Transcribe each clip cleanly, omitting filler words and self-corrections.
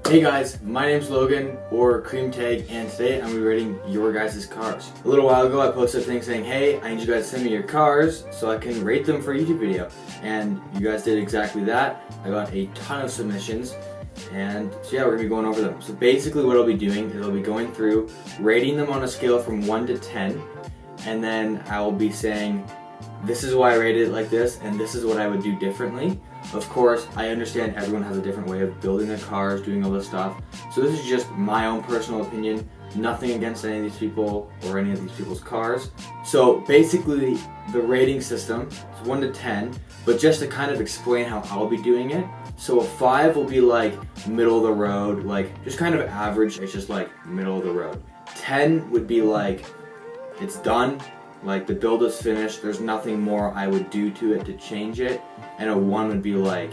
Hey guys, my name's Logan, or Cream Tag, and today I'm rating your guys' cars. A little while ago I posted a thing saying, hey, I need you guys to send me your cars so I can rate them for a YouTube video. And you guys did exactly that. I got a ton of submissions, and so yeah, we're going to be going over them. So basically what I'll be doing is I'll be going through, rating them on a scale from 1 to 10, and then I'll be saying, this is why I rated it like this, and this is what I would do differently. Of course, I understand everyone has a different way of building their cars, doing all this stuff. So this is just my own personal opinion, nothing against any of these people or any of these people's cars. So basically, the rating system is 1 to 10, but just to kind of explain how I'll be doing it. So a 5 will be like middle of the road, like just kind of average, it's just like middle of the road. 10 would be like, it's done. Like the build is finished, there's nothing more I would do to it to change it. And a 1 would be like,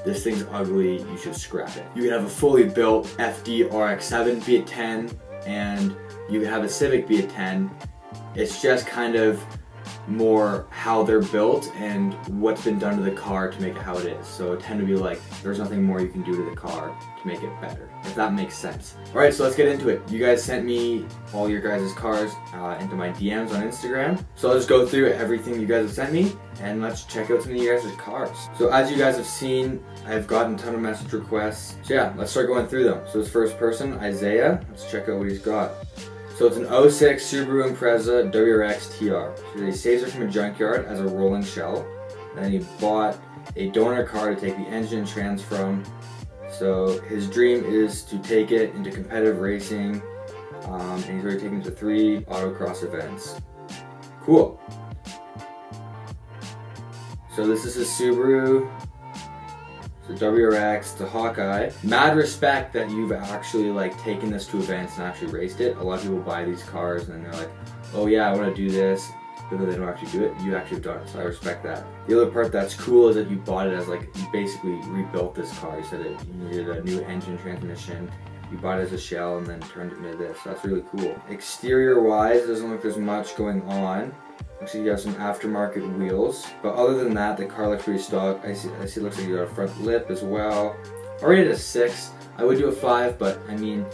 this thing's ugly, you should scrap it. You could have a fully built FD RX-7 be a 10, and you could have a Civic be a 10. It's just kind of more how they're built and what's been done to the car to make it how it is. So a 10 would be like, there's nothing more you can do to the car to make it better, if that makes sense. Alright, so let's get into it. You guys sent me all your guys' cars into my DMs on Instagram. So I'll just go through everything you guys have sent me, and let's check out some of you guys' cars. So as you guys have seen, I've gotten a ton of message requests. So yeah, let's start going through them. So this first person, Isaiah, let's check out what he's got. So it's an 06 Subaru Impreza WRX TR. So he saves it from a junkyard as a rolling shell. And then he bought a donor car to take the engine and trans from. So his dream is to take it into competitive racing, and he's already taken it to 3 autocross events. Cool. So this is his Subaru. The WRX, the Hawkeye. Mad respect that you've actually like taken this to events and actually raced it. A lot of people buy these cars and they're like, oh yeah, I want to do this, but then they don't actually do it. You actually have done it, so I respect that. The other part that's cool is that you bought it as like, you basically rebuilt this car. You said that you needed a new engine, transmission. You bought it as a shell and then turned it into this. That's really cool. Exterior wise, doesn't look like there's much going on. Looks like you have some aftermarket wheels, but other than that, the car looks pretty stock. I see it looks like you got a front lip as well. I rated a 6. I would do a 5, but I mean,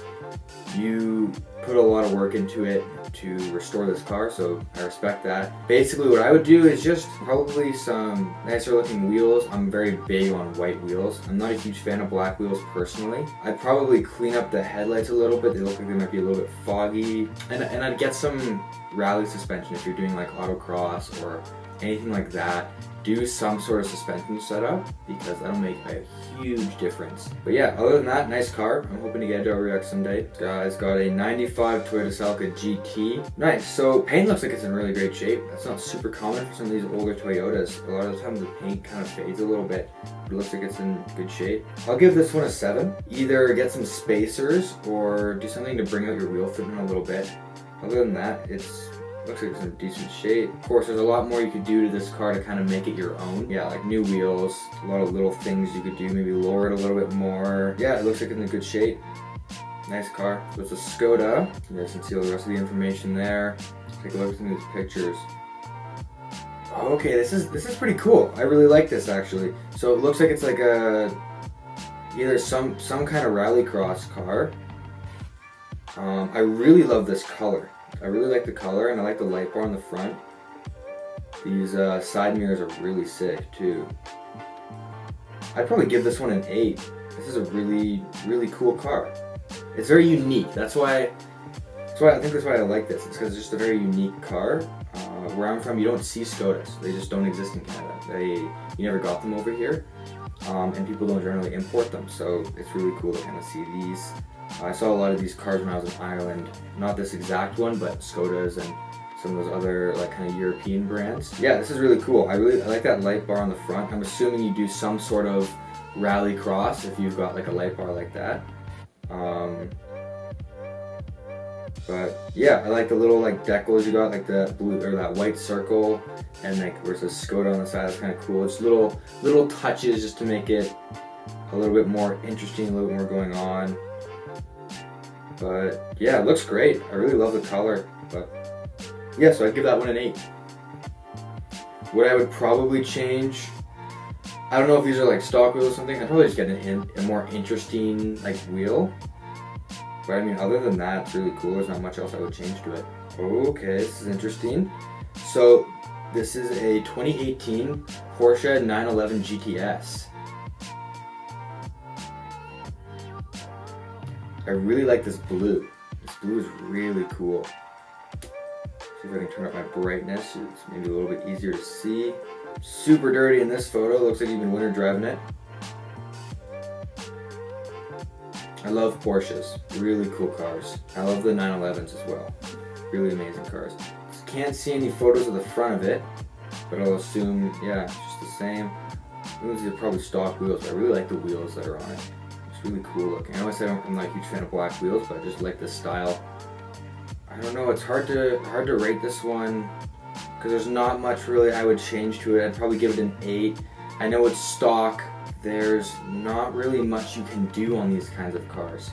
you put a lot of work into it to restore this car, so I respect that. Basically what I would do is just probably some nicer looking wheels. I'm very big on white wheels. I'm not a huge fan of black wheels personally. I'd probably clean up the headlights a little bit. They look like they might be a little bit foggy. And I'd get some rally suspension if you're doing like autocross or anything like that. Do some sort of suspension setup because that'll make a huge difference. But yeah, other than that, nice car. I'm hoping to get a WRX someday. This guy's got a 95 Toyota Celica GT. Nice. So paint looks like it's in really great shape. That's not super common for some of these older Toyotas. A lot of the time the paint kind of fades a little bit, but it looks like it's in good shape. I'll give this one a 7. Either get some spacers or do something to bring out your wheel fitment a little bit. Other than that, looks like it's in decent shape. Of course, there's a lot more you could do to this car to kind of make it your own. Yeah, like new wheels, a lot of little things you could do, maybe lower it a little bit more. Yeah, it looks like it's in good shape. Nice car. So it's a Skoda. You guys can see all the rest of the information there. Take a look at some of these pictures. Okay, this is pretty cool. I really like this actually. So it looks like it's like either some kind of rallycross car. I really love this color. I really like the color, and I like the light bar on the front. These side mirrors are really sick too. I'd probably give this one an 8. This is a really, really cool car. It's very unique. That's why I think that's why I like this. It's because it's just a very unique car. Where I'm from, you don't see Skodas. They just don't exist in Canada. You never got them over here, and people don't generally import them. So it's really cool to kind of see these. I saw a lot of these cars when I was in Ireland. Not this exact one, but Skodas and some of those other like kind of European brands. Yeah, this is really cool. I like that light bar on the front. I'm assuming you do some sort of rally cross if you've got like a light bar like that. But yeah, I like the little like decals you got, like the blue or that white circle, and like where it says Skoda on the side. That's kind of cool. It's little touches just to make it a little bit more interesting, a little bit more going on. But yeah, it looks great. I really love the color. But yeah, so I'd give that one an 8. What I would probably change, I don't know if these are like stock wheels or something. I'd probably just get a more interesting like wheel. But I mean, other than that, it's really cool. There's not much else I would change to it. Okay, this is interesting. So this is a 2018 Porsche 911 GTS. I really like this blue. This blue is really cool. See if I can turn up my brightness. It's maybe a little bit easier to see. Super dirty in this photo. Looks like you've been winter driving it. I love Porsches. Really cool cars. I love the 911s as well. Really amazing cars. Can't see any photos of the front of it, but I'll assume, yeah, it's just the same. These are probably stock wheels, but I really like the wheels that are on it. It's really cool looking. I know I said I'm not a huge fan of black wheels, but I just like this style. I don't know, it's hard to rate this one because there's not much really I would change to it. I'd probably give it an 8. I know it's stock. There's not really much you can do on these kinds of cars.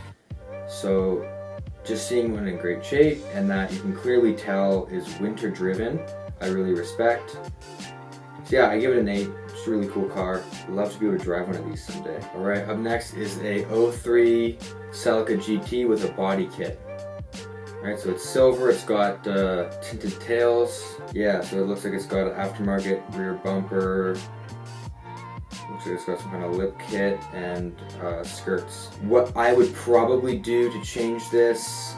So just seeing one in great shape and that you can clearly tell is winter driven, I really respect. So yeah, I give it an 8. It's a really cool car. I'd love to be able to drive one of these someday. Alright, up next is a 03 Celica GT with a body kit. Alright, so it's silver, it's got tinted tails. Yeah, so it looks like it's got an aftermarket rear bumper. Looks like it's got some kind of lip kit and skirts. What I would probably do to change this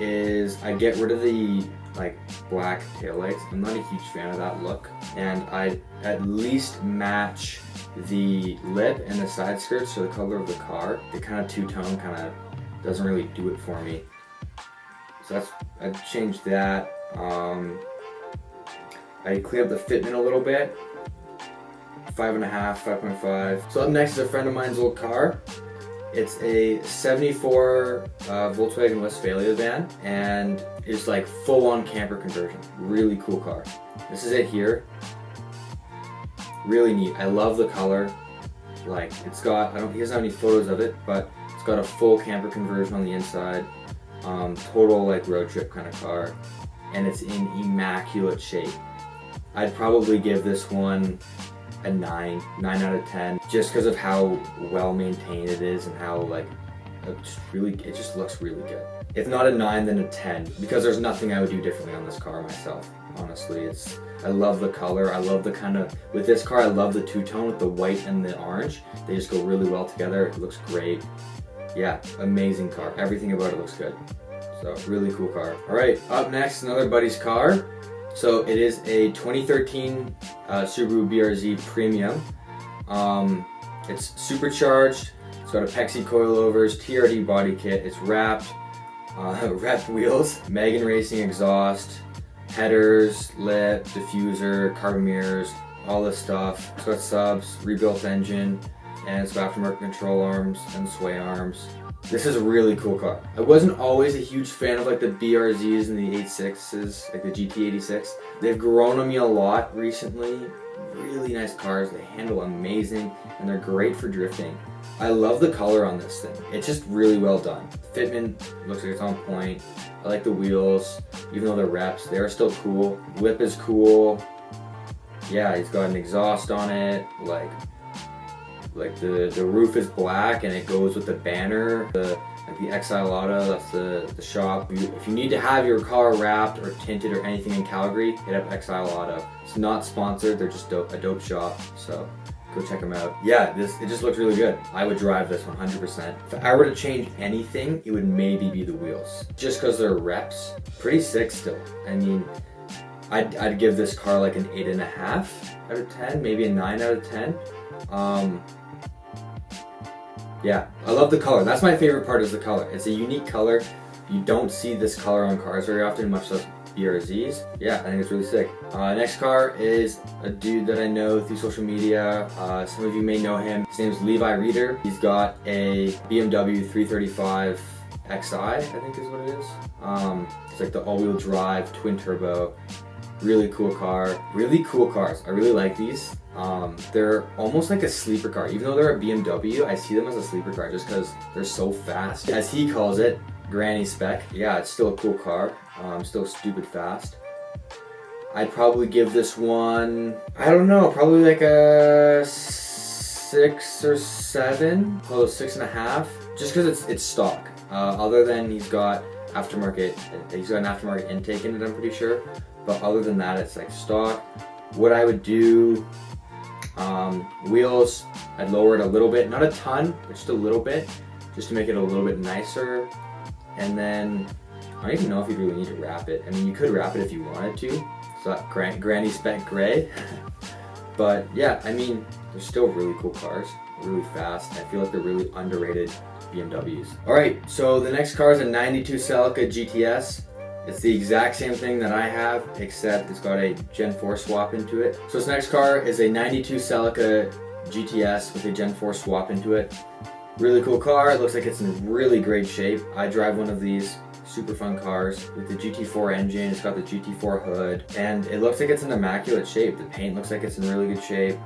is I'd get rid of the like black taillights. I'm not a huge fan of that look. And I'd at least match the lip and the side skirts to the color of the car. The kind of two-tone kind of doesn't really do it for me. So I'd change that. I clean up the fitment a little bit. 5.5, 5.5. So up next is a friend of mine's old car. It's a 74 Volkswagen Westphalia van, and it's like full-on camper conversion. Really cool car. This is it here. Really neat. I love the color. Like it's got, he doesn't have any photos of it, but it's got a full camper conversion on the inside. Total like road trip kind of car, and it's in immaculate shape. I'd probably give this one a 9 out of 10, just because of how well maintained it is and how like it just looks really good. If not a 9, then a 10, because there's nothing I would do differently on this car myself. Honestly, I love the color. I love the kind of, with this car, I love the two-tone with the white and the orange. They just go really well together. It looks great. Yeah, amazing car. Everything about it looks good. So really cool car. All right, up next, another buddy's car. So it is a 2013 Subaru BRZ Premium. It's supercharged. It's got a Pexi coilovers, TRD body kit. It's wrapped, wrapped wheels, Megan Racing exhaust, headers, lip, diffuser, carbon mirrors, all this stuff. It's got subs, rebuilt engine, and it's got aftermarket control arms and sway arms. This is a really cool car. I wasn't always a huge fan of like the BRZs and the 86s, like the GT86. They've grown on me a lot recently. Really nice cars, they handle amazing, and they're great for drifting. I love the color on this thing. It's just really well done. Fitment looks like it's on point. I like the wheels, even though they're reps, they're still cool. Whip is cool. Yeah, he's got an exhaust on it, like the roof is black and it goes with the banner. Like the Exile Auto, that's the shop. If you need to have your car wrapped or tinted or anything in Calgary, hit up Exile Auto. It's not sponsored, they're just a dope shop, so go check them out. Yeah, it just looks really good. I would drive this 100%. If I were to change anything, it would maybe be the wheels. Just because they're reps, pretty sick still. I mean, I'd give this car like an 8.5 out of 10, maybe a 9 out of 10. Yeah, I love the color. That's my favorite part, is the color. It's a unique color. You don't see this color on cars very often, much less BRZs. Yeah, I think it's really sick. Next car is a dude that I know through social media. Some of you may know him. His name is Levi Reeder. He's got a BMW 335 Xi, I think is what it is. It's like the all-wheel drive, twin turbo. Really cool car. Really cool cars. I really like these. They're almost like a sleeper car. Even though they're a BMW, I see them as a sleeper car just because they're so fast. As he calls it, granny spec. Yeah, it's still a cool car. Still stupid fast. I'd probably give this one, I don't know, probably like a 6 or 7, close 6.5, just because it's stock. Other than he's got an aftermarket intake in it, I'm pretty sure. But other than that, it's like stock. What I would do, wheels, I'd lower it a little bit, not a ton, but just a little bit, just to make it a little bit nicer. And then, I don't even know if you really need to wrap it. I mean, you could wrap it if you wanted to. It's not granny spec gray. But yeah, I mean, they're still really cool cars, really fast. I feel like they're really underrated BMWs. All right, so the next car is a 92 Celica GTS. It's the exact same thing that I have, except it's got a Gen 4 swap into it. So this next car is a 92 Celica GTS with a Gen 4 swap into it. Really cool car. It looks like it's in really great shape. I drive one of these. Super fun cars with the GT4 engine. It's got the GT4 hood, and it looks like it's in immaculate shape. The paint looks like it's in really good shape.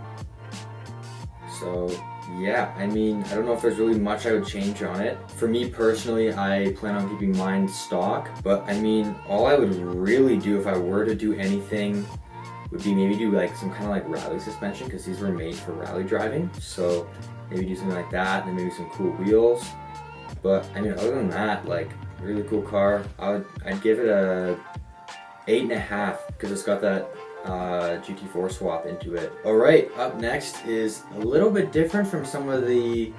So yeah, I mean, I don't know if there's really much I would change on it. For me personally, I plan on keeping mine stock, but I mean, all I would really do if I were to do anything would be maybe do like some kind of like rally suspension, because these were made for rally driving. So maybe do something like that, and then maybe some cool wheels. But I mean, other than that, like, really cool car. I'd give it a 8.5 because it's got that GT4 swap into it. All right, up next is a little bit different from some of the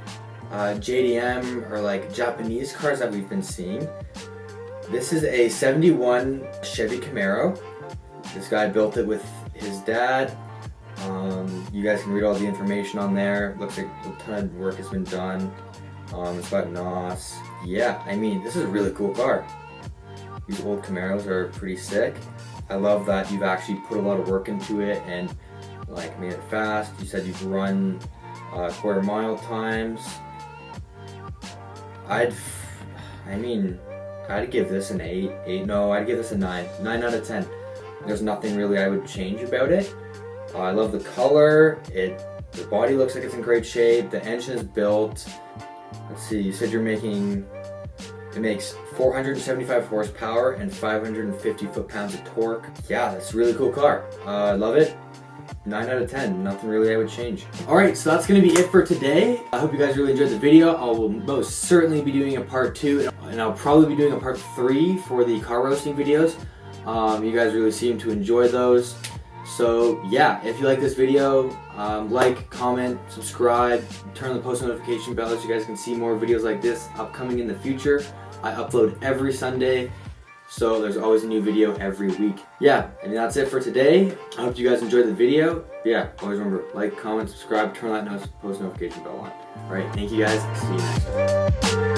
JDM or like Japanese cars that we've been seeing. This is a 71 Chevy Camaro. This guy built it with his dad. You guys can read all the information on there. Looks like a ton of work has been done. It's got NOS. Yeah, I mean, this is a really cool car. These old Camaros are pretty sick. I love that you've actually put a lot of work into it and like made it fast. You said you've run quarter mile times. I'd give this an 8. No, I'd give this a 9. 9 out of 10. There's nothing really I would change about it. I love the color. The body looks like it's in great shape. The engine is built. Let's see, you said it makes 475 horsepower and 550 foot-pounds of torque. Yeah, that's a really cool car. I love it. 9 out of 10, nothing really I would change. All right, so that's gonna be it for today. I hope you guys really enjoyed the video. I will most certainly be doing a part 2, and I'll probably be doing a part 3 for the car roasting videos. You guys really seem to enjoy those. So yeah, if you like this video, like, comment, subscribe, turn on the post notification bell so you guys can see more videos like this upcoming in the future. I upload every Sunday, so there's always a new video every week. Yeah, and that's it for today. I hope you guys enjoyed the video. Yeah, always remember, like, comment, subscribe, turn that post notification bell on. All right, thank you guys. See you next time.